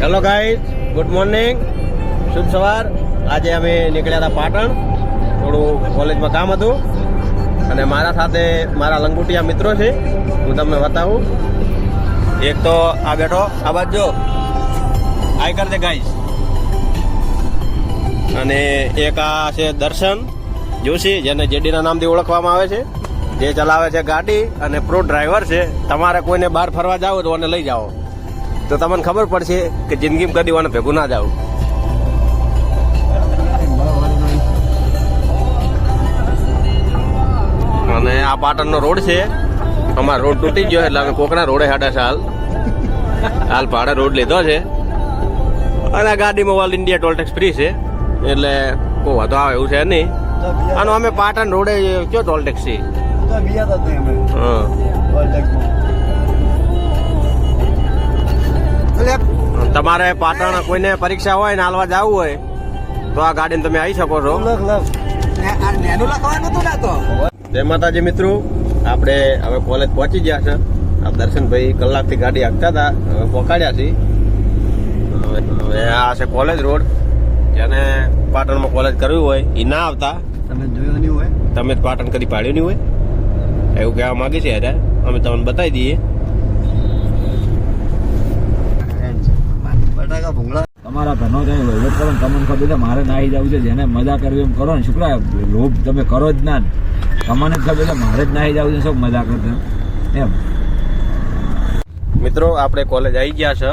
Hello guys, good morning, શુભ સવાર. આજે અમે નીકળ્યા હતા પાટણ, થોડું કોલેજમાં કામ હતું અને મારા સાથે મારા લંગુટિયા મિત્રો છે. હું તમને બતાવું. એક તો આ બેઠો, આ બાજુ આઈ કર દે ગાઈઝ. અને એક આ છે દર્શન જોશી, જેને જેડીના નામથી ઓળખવામાં આવે છે, જે ચલાવે છે ગાડી અને પ્રો ડ્રાઈવર છે. તમારે કોઈને બહાર ફરવા જાવ તો એને લઈ જાઓ તો તમને ખબર પડશે કે જિંદગીમાં કદી વાને ભેગું ના જાવ. અને આ પાટણનો રોડ છે. અમારો રોડ તૂટી ગયો એટલે અમે કોકના રોડે હાડા હાલ ભાડે રોડ લીધો છે. અને આ ગાડીમાં all India toll tax free છે એટલે કોઈ વાંધો આવે એવું છે નહીં. અને અમે પાટણ રોડે કયો ટોલ ટેક્સ છે. તમારે પાટણ કોઈને પરીક્ષા હોય ને હાલવા જવું હોય તો આ ગાડીને તમે આવી શકો છો. જય માતાજી મિત્રો, આપણે હવે કોલેજ પહોંચી ગયા છે. આ દર્શનભાઈ કલાકથી ગાડી હાંકતા હતા, હવે પહોંચાડ્યા છીએ. હવે આ છે કોલેજ રોડ. જેને પાટણમાં કોલેજ કરવી હોય એ ના આવતા. તમે જોયું નહીં હોય, તમે પાટણ કદી પાડ્યું નહીં હોય એવું કહેવા માંગે છે. યાર અમે તમને બતાવી દઈએ. તમારા ઘરનો કઈ વહીવટ કરો ને તમને ખબર છે મારે નાહી જવું છે. જેને મજા કરવી એમ કરો ને, શુક્રા લોભ તમે કરો જ ના. તમને જ ખબર છે મારે જ નાહી જવું છે, શું મજા કરશે એમ. મિત્રો આપણે કોલેજ આવી ગયા છે.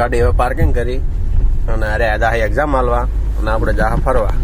ગાડી હવે પાર્કિંગ કરી અને અરે આદા એક્ઝામ આલવા અને આપણે જા ફરવા.